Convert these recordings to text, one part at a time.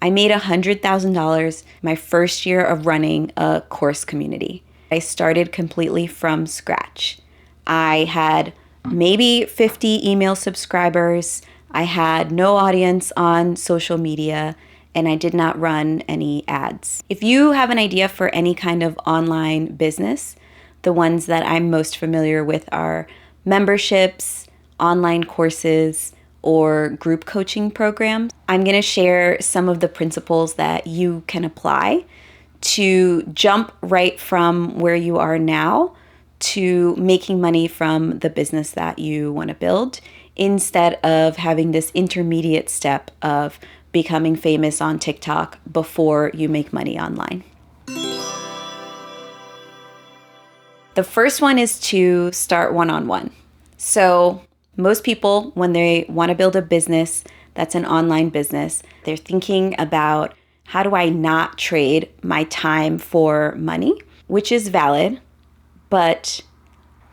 I made $100,000 my first year of running a course community. I started completely from scratch. I had maybe 50 email subscribers. I had no audience on social media, and I did not run any ads. If you have an idea for any kind of online business, the ones that I'm most familiar with are memberships, online courses, or group coaching programs. I'm going to share some of the principles that you can apply to jump right from where you are now to making money from the business that you want to build, instead of having this intermediate step of becoming famous on TikTok before you make money online. The first one is to start one-on-one. So most people, when they want to build a business that's an online business, they're thinking about, how do I not trade my time for money? Which is valid, but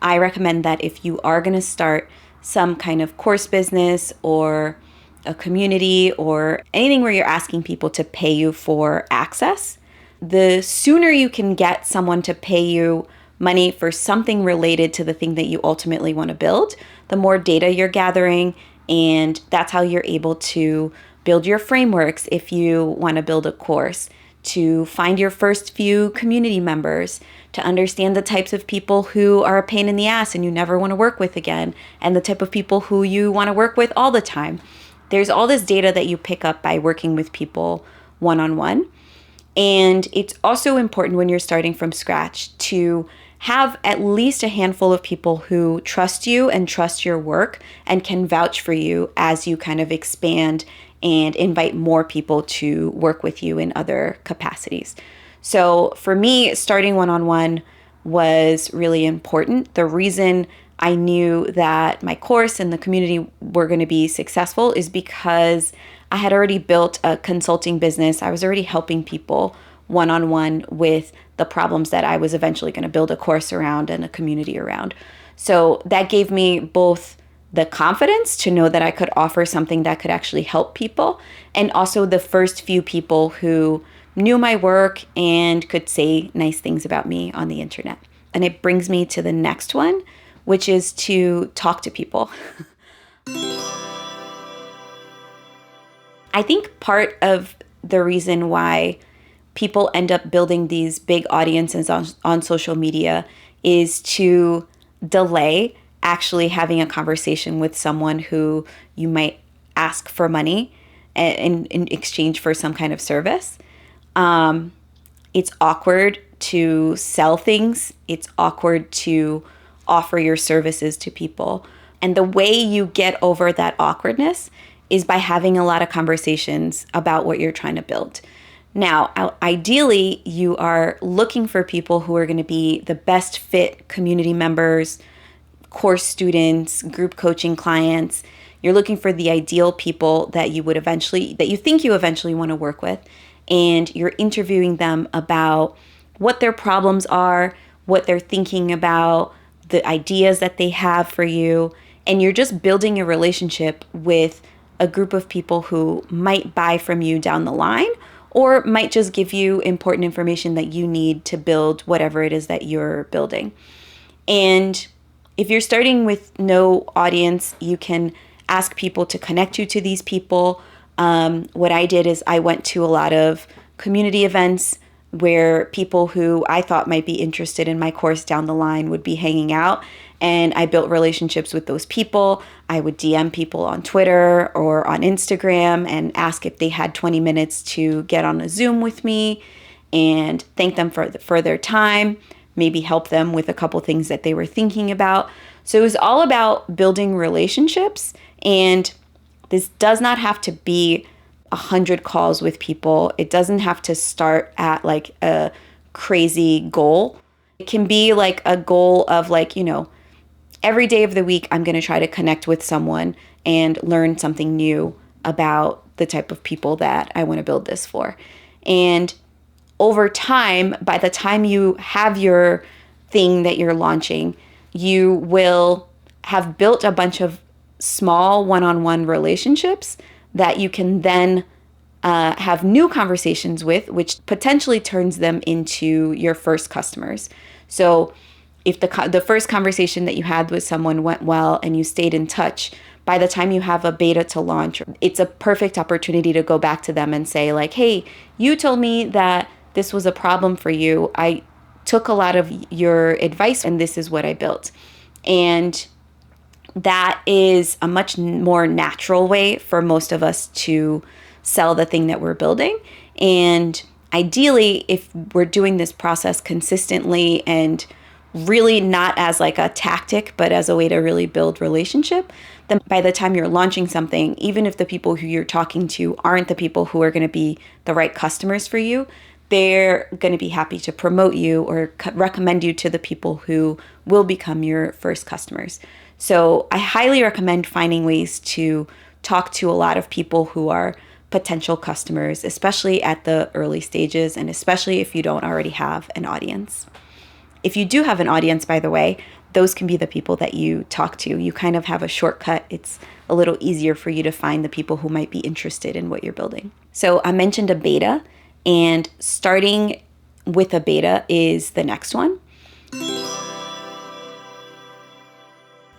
I recommend that if you are going to start some kind of course business or a community or anything where you're asking people to pay you for access, the sooner you can get someone to pay you money for something related to the thing that you ultimately want to build, the more data you're gathering, and that's how you're able to build your frameworks if you want to build a course, to find your first few community members, to understand the types of people who are a pain in the ass and you never want to work with again, and the type of people who you want to work with all the time. There's all this data that you pick up by working with people one-on-one. And it's also important when you're starting from scratch to have at least a handful of people who trust you and trust your work and can vouch for you as you kind of expand and invite more people to work with you in other capacities. So for me, starting one-on-one was really important. The reason I knew that my course and the community were going to be successful is because I had already built a consulting business. I was already helping people one-on-one with the problems that I was eventually going to build a course around and a community around. So that gave me both the confidence to know that I could offer something that could actually help people, and also the first few people who knew my work and could say nice things about me on the internet. And it brings me to the next one, which is to talk to people. I think part of the reason why people end up building these big audiences on social media is to delay actually having a conversation with someone who you might ask for money in exchange for some kind of service. It's awkward to sell things. It's awkward to offer your services to people. And the way you get over that awkwardness is by having a lot of conversations about what you're trying to build. Now, ideally, you are looking for people who are going to be the best fit community members, course students, group coaching clients. You're looking for the ideal people that you think you eventually want to work with. And you're interviewing them about what their problems are, what they're thinking about, the ideas that they have for you. And you're just building a relationship with a group of people who might buy from you down the line, or might just give you important information that you need to build whatever it is that you're building. And if you're starting with no audience, you can ask people to connect you to these people. What I did is I went to a lot of community events where people who I thought might be interested in my course down the line would be hanging out. And I built relationships with those people. I would DM people on Twitter or on Instagram and ask if they had 20 minutes to get on a Zoom with me and thank them for their time, maybe help them with a couple things that they were thinking about. So it was all about building relationships. And this does not have to be 100 calls with people. It doesn't have to start at like a crazy goal. It can be like a goal of every day of the week, I'm going to try to connect with someone and learn something new about the type of people that I want to build this for. And over time, by the time you have your thing that you're launching, you will have built a bunch of small one-on-one relationships that you can then have new conversations with, which potentially turns them into your first customers. So if the first conversation that you had with someone went well and you stayed in touch, by the time you have a beta to launch, it's a perfect opportunity to go back to them and say like, hey, you told me that this was a problem for you. I took a lot of your advice and this is what I built. And that is a much more natural way for most of us to sell the thing that we're building. And ideally, if we're doing this process consistently and really not as like a tactic, but as a way to really build relationship, then by the time you're launching something, even if the people who you're talking to aren't the people who are going to be the right customers for you, they're going to be happy to promote you or recommend you to the people who will become your first customers. So I highly recommend finding ways to talk to a lot of people who are potential customers, especially at the early stages, and especially if you don't already have an audience. If you do have an audience, by the way, those can be the people that you talk to. You kind of have a shortcut. It's a little easier for you to find the people who might be interested in what you're building. So I mentioned a beta, and starting with a beta is the next one.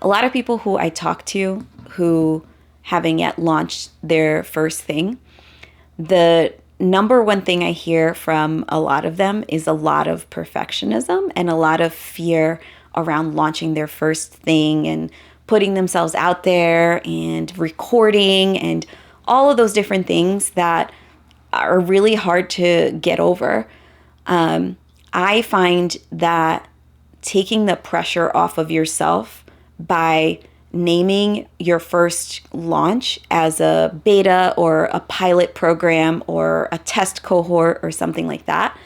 A lot of people who I talk to who haven't yet launched their first thing, the number one thing I hear from a lot of them is a lot of perfectionism and a lot of fear around launching their first thing and putting themselves out there and recording and all of those different things that are really hard to get over. I find that taking the pressure off of yourself by naming your first launch as a beta or a pilot program or a test cohort or something like that,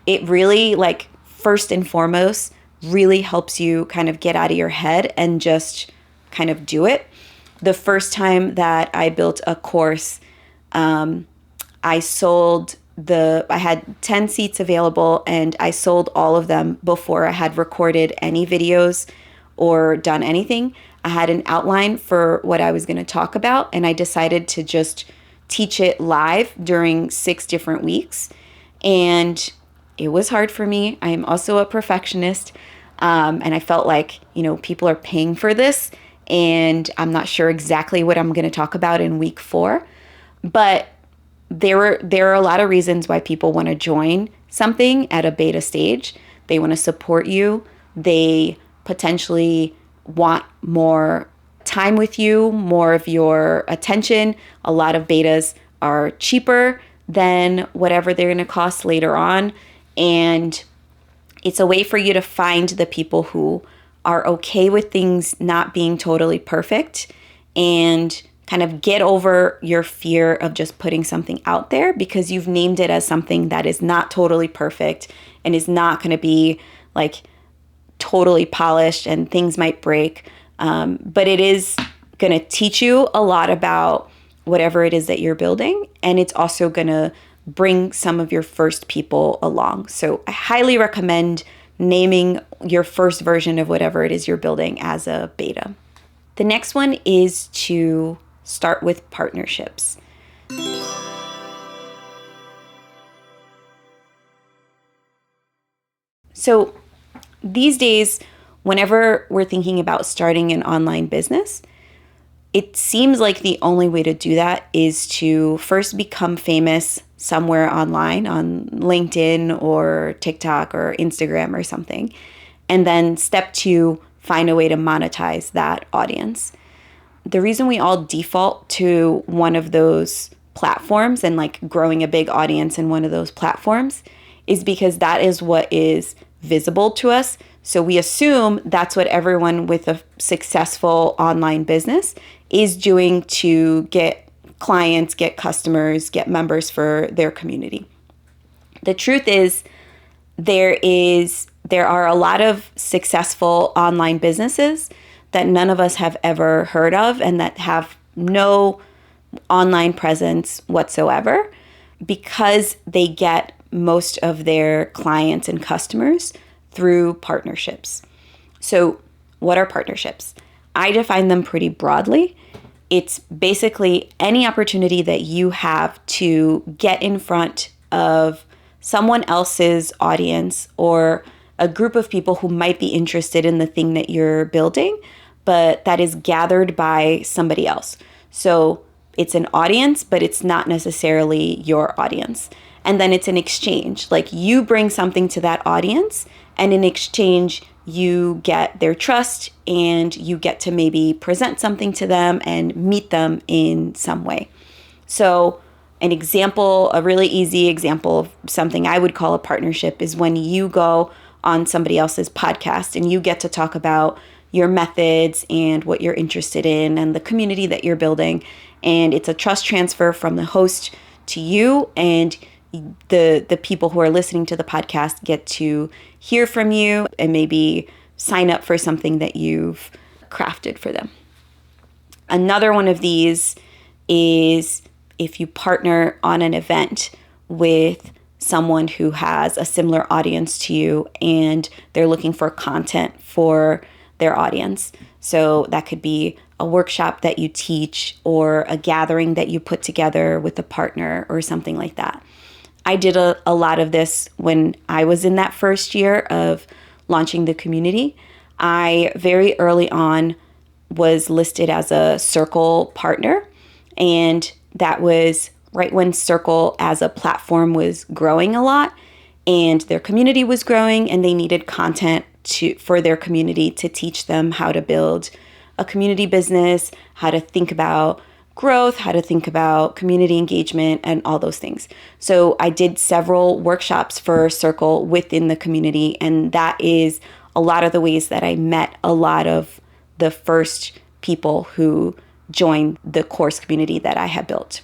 it really, like, first and foremost, really helps you kind of get out of your head and just kind of do it. The first time that I built a course, I had 10 seats available and I sold all of them before I had recorded any videos or done anything. I had an outline for what I was going to talk about, and I decided to just teach it live during 6 different weeks. And it was hard for me. I am also a perfectionist. And I felt like, people are paying for this, and I'm not sure exactly what I'm going to talk about in week 4. But there are a lot of reasons why people want to join something at a beta stage. They want to support you. They potentially want more time with you, more of your attention. A lot of betas are cheaper than whatever they're going to cost later on. And it's a way for you to find the people who are okay with things not being totally perfect and kind of get over your fear of just putting something out there because you've named it as something that is not totally perfect and is not going to be like totally polished and things might break. But it is going to teach you a lot about whatever it is that you're building. And it's also going to bring some of your first people along. So I highly recommend naming your first version of whatever it is you're building as a beta. The next one is to start with partnerships. So these days, whenever we're thinking about starting an online business, it seems like the only way to do that is to first become famous somewhere online on LinkedIn or TikTok or Instagram or something. And then step 2, find a way to monetize that audience. The reason we all default to one of those platforms and like growing a big audience in one of those platforms is because that is what is visible to us. So we assume that's what everyone with a successful online business is doing to get clients, get customers, get members for their community. The truth is there are a lot of successful online businesses that none of us have ever heard of and that have no online presence whatsoever because they get most of their clients and customers through partnerships. So what are partnerships? I define them pretty broadly. It's basically any opportunity that you have to get in front of someone else's audience or a group of people who might be interested in the thing that you're building, but that is gathered by somebody else. So it's an audience, but it's not necessarily your audience. And then it's an exchange. Like you bring something to that audience, and in exchange, you get their trust and you get to maybe present something to them and meet them in some way. So an example, a really easy example of something I would call a partnership is when you go on somebody else's podcast and you get to talk about your methods and what you're interested in and the community that you're building. And it's a trust transfer from the host to you, and the people who are listening to the podcast get to hear from you and maybe sign up for something that you've crafted for them. Another one of these is if you partner on an event with someone who has a similar audience to you and they're looking for content for their audience. So that could be a workshop that you teach or a gathering that you put together with a partner or something like that. I did a lot of this when I was in that first year of launching the community. I very early on was listed as a Circle partner, and that was right when Circle as a platform was growing a lot and their community was growing, and they needed content for their community to teach them how to build a community business, how to think about growth, how to think about community engagement, and all those things. So I did several workshops for Circle within the community, and that is a lot of the ways that I met a lot of the first people who joined the course community that I had built.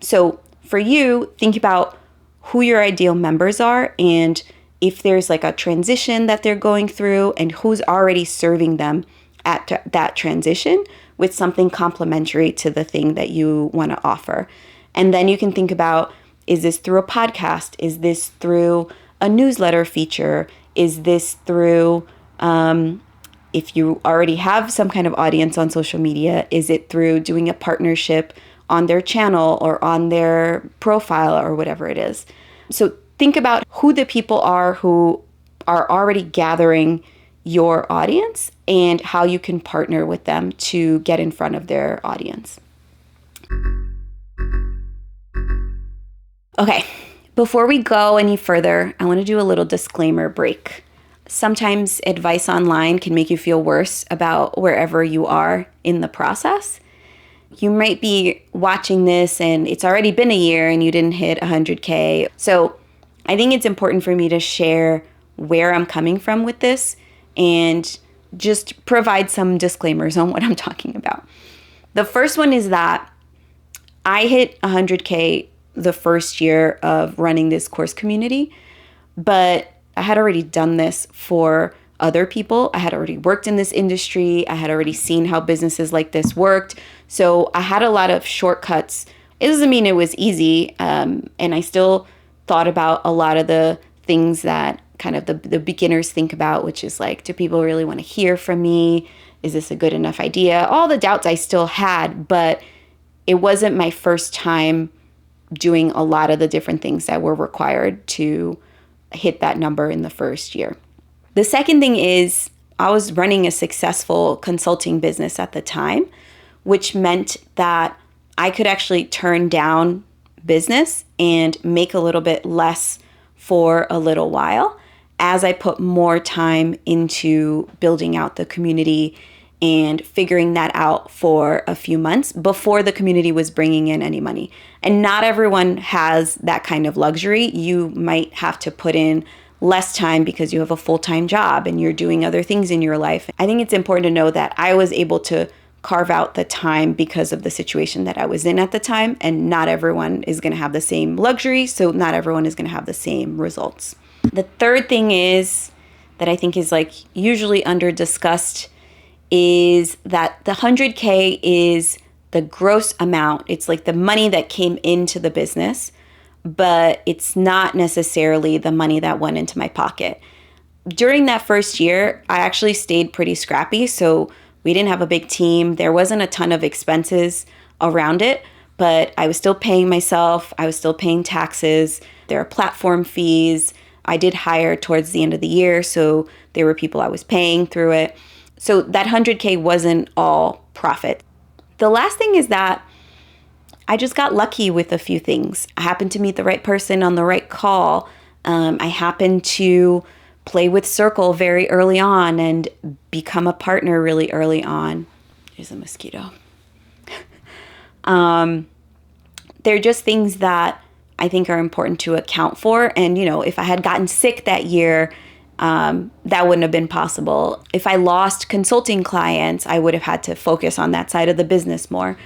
So for you, think about who your ideal members are and if there's like a transition that they're going through and who's already serving them at that transition with something complementary to the thing that you want to offer. And then you can think about, is this through a podcast? Is this through a newsletter feature? Is this through, if you already have some kind of audience on social media, is it through doing a partnership on their channel or on their profile or whatever it is? So think about who the people are who are already gathering your audience and how you can partner with them to get in front of their audience. Okay, before we go any further, I want to do a little disclaimer break. Sometimes advice online can make you feel worse about wherever you are in the process. You might be watching this and it's already been a year and you didn't hit 100K. So I think it's important for me to share where I'm coming from with this and just provide some disclaimers on what I'm talking about. The first one is that I hit 100K the first year of running this course community, but I had already done this for other people. I had already worked in this industry. I had already seen how businesses like this worked. So I had a lot of shortcuts. It doesn't mean it was easy. And I still thought about a lot of the things that kind of the beginners think about, which is like, do people really want to hear from me? Is this a good enough idea? All the doubts I still had, but it wasn't my first time doing a lot of the different things that were required to hit that number in the first year. The second thing is I was running a successful consulting business at the time, which meant that I could actually turn down business and make a little bit less for a little while as I put more time into building out the community and figuring that out for a few months before the community was bringing in any money. And not everyone has that kind of luxury. You might have to put in less time because you have a full-time job and you're doing other things in your life. I think it's important to know that I was able to carve out the time because of the situation that I was in at the time, and not everyone is going to have the same luxury, so not everyone is going to have the same results. The third thing is that I think is like usually under discussed is that the 100K is the gross amount. It's like the money that came into the business, but it's not necessarily the money that went into my pocket. During that first year, I actually stayed pretty scrappy. So We didn't have a big team. There wasn't a ton of expenses around it, but I was still paying myself. I was still paying taxes. There are platform fees. I did hire towards the end of the year, so there were people I was paying through it. So that 100K wasn't all profit. The last thing is that I just got lucky with a few things. I happened to meet the right person on the right call. I happened to play with Circle very early on and become a partner really early on. There's a mosquito. They're just things that I think are important to account for. And, if I had gotten sick that year, that wouldn't have been possible. If I lost consulting clients, I would have had to focus on that side of the business more.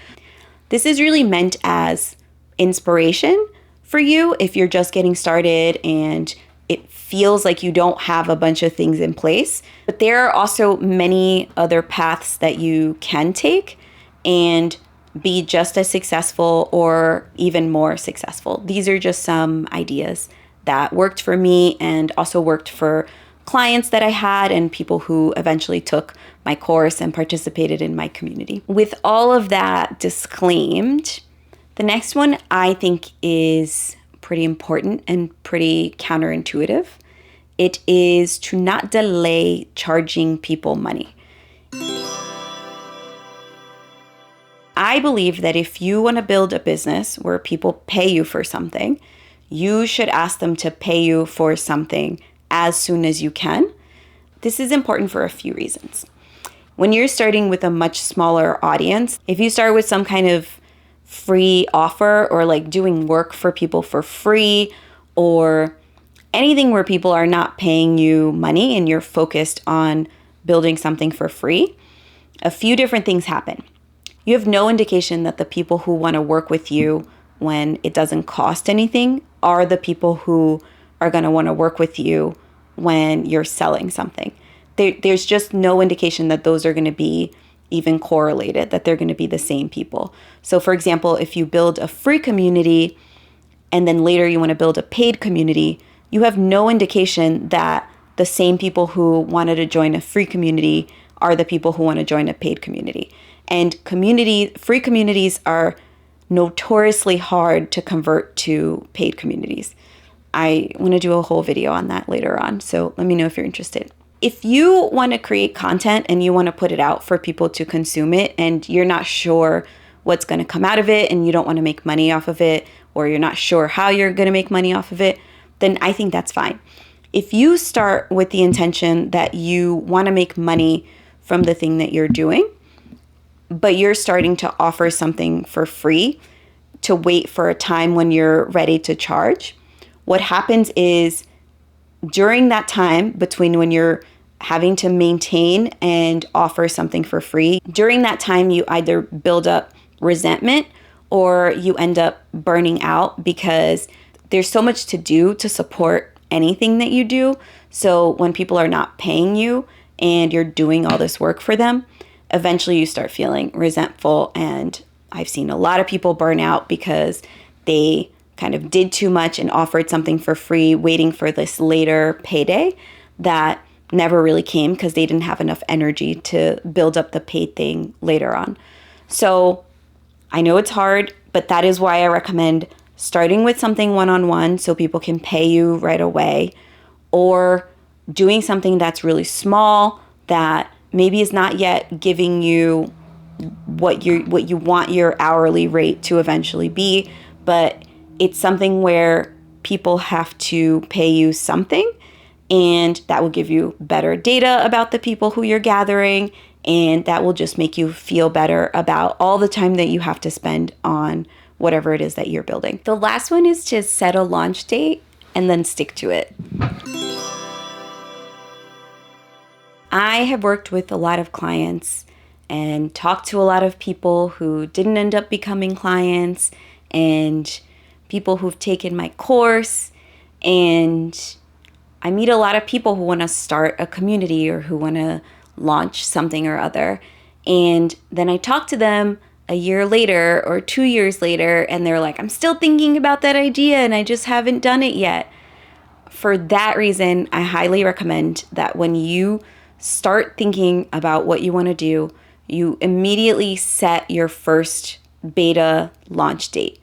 This is really meant as inspiration for you if you're just getting started and it feels like you don't have a bunch of things in place. But there are also many other paths that you can take and be just as successful or even more successful. These are just some ideas that worked for me and also worked for clients that I had and people who eventually took my course and participated in my community. With all of that disclaimed, the next one I think is pretty important and pretty counterintuitive. It is to not delay charging people money. I believe that if you want to build a business where people pay you for something, you should ask them to pay you for something as soon as you can. This is important for a few reasons. When you're starting with a much smaller audience, if you start with some kind of free offer or like doing work for people for free or anything where people are not paying you money and you're focused on building something for free, a few different things happen. You have no indication that the people who want to work with you when it doesn't cost anything are the people who are going to want to work with you when you're selling something. There's just no indication that those are going to be even correlated, that they're going to be the same people. So for example, if you build a free community and then later you want to build a paid community, you have no indication that the same people who wanted to join a free community are the people who want to join a paid community. And free communities are notoriously hard to convert to paid communities. I want to do a whole video on that later on, so let me know if you're interested. If you want to create content and you want to put it out for people to consume it and you're not sure what's going to come out of it and you don't want to make money off of it, or you're not sure how you're going to make money off of it, then I think that's fine. If you start with the intention that you want to make money from the thing that you're doing, but you're starting to offer something for free to wait for a time when you're ready to charge, what happens is during that time between when you're having to maintain and offer something for free, during that time you either build up resentment or you end up burning out because there's so much to do to support anything that you do. So when people are not paying you and you're doing all this work for them, eventually you start feeling resentful. And I've seen a lot of people burn out because they kind of did too much and offered something for free, waiting for this later payday that never really came because they didn't have enough energy to build up the paid thing later on. So I know it's hard, but that is why I recommend starting with something one-on-one so people can pay you right away, or doing something that's really small that maybe is not yet giving you what you want your hourly rate to eventually be, but it's something where people have to pay you something, and that will give you better data about the people who you're gathering, and that will just make you feel better about all the time that you have to spend on whatever it is that you're building. The last one is to set a launch date and then stick to it. I have worked with a lot of clients and talked to a lot of people who didn't end up becoming clients, and people who've taken my course, and I meet a lot of people who want to start a community or who want to launch something or other. And then I talk to them a year later or 2 years later, and they're like, I'm still thinking about that idea and I just haven't done it yet. For that reason, I highly recommend that when you start thinking about what you want to do, you immediately set your first beta launch date.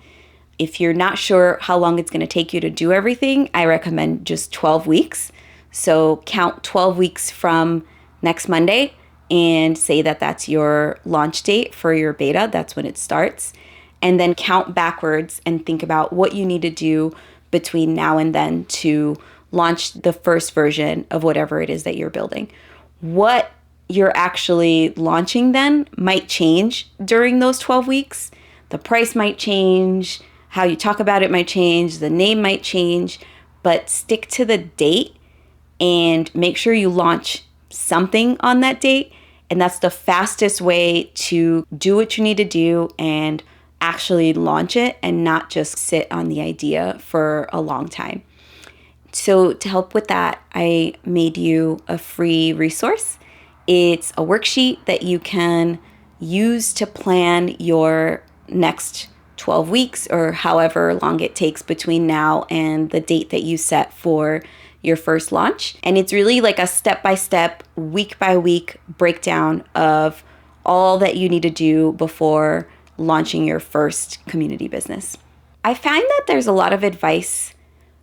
If you're not sure how long it's going to take you to do everything, I recommend just 12 weeks. So count 12 weeks from next Monday and say that that's your launch date for your beta. That's when it starts. And then count backwards and think about what you need to do between now and then to launch the first version of whatever it is that you're building. What you're actually launching then might change during those 12 weeks. The price might change, how you talk about it might change, the name might change, but stick to the date and make sure you launch something on that date. And that's the fastest way to do what you need to do and actually launch it and not just sit on the idea for a long time. So to help with that, I made you a free resource. It's a worksheet that you can use to plan your next 12 weeks or however long it takes between now and the date that you set for your first launch. And it's really like a step-by-step, week-by-week breakdown of all that you need to do before launching your first community business. I find that there's a lot of advice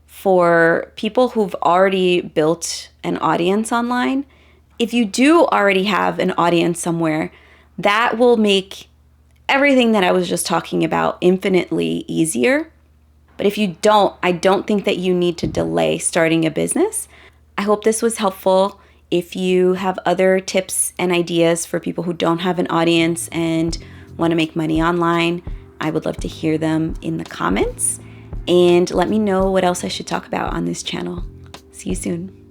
for people who've already built an audience online. If you do already have an audience somewhere, that will make everything that I was just talking about infinitely easier. But if you don't, I don't think that you need to delay starting a business. I hope this was helpful. If you have other tips and ideas for people who don't have an audience and want to make money online, I would love to hear them in the comments. And let me know what else I should talk about on this channel. See you soon.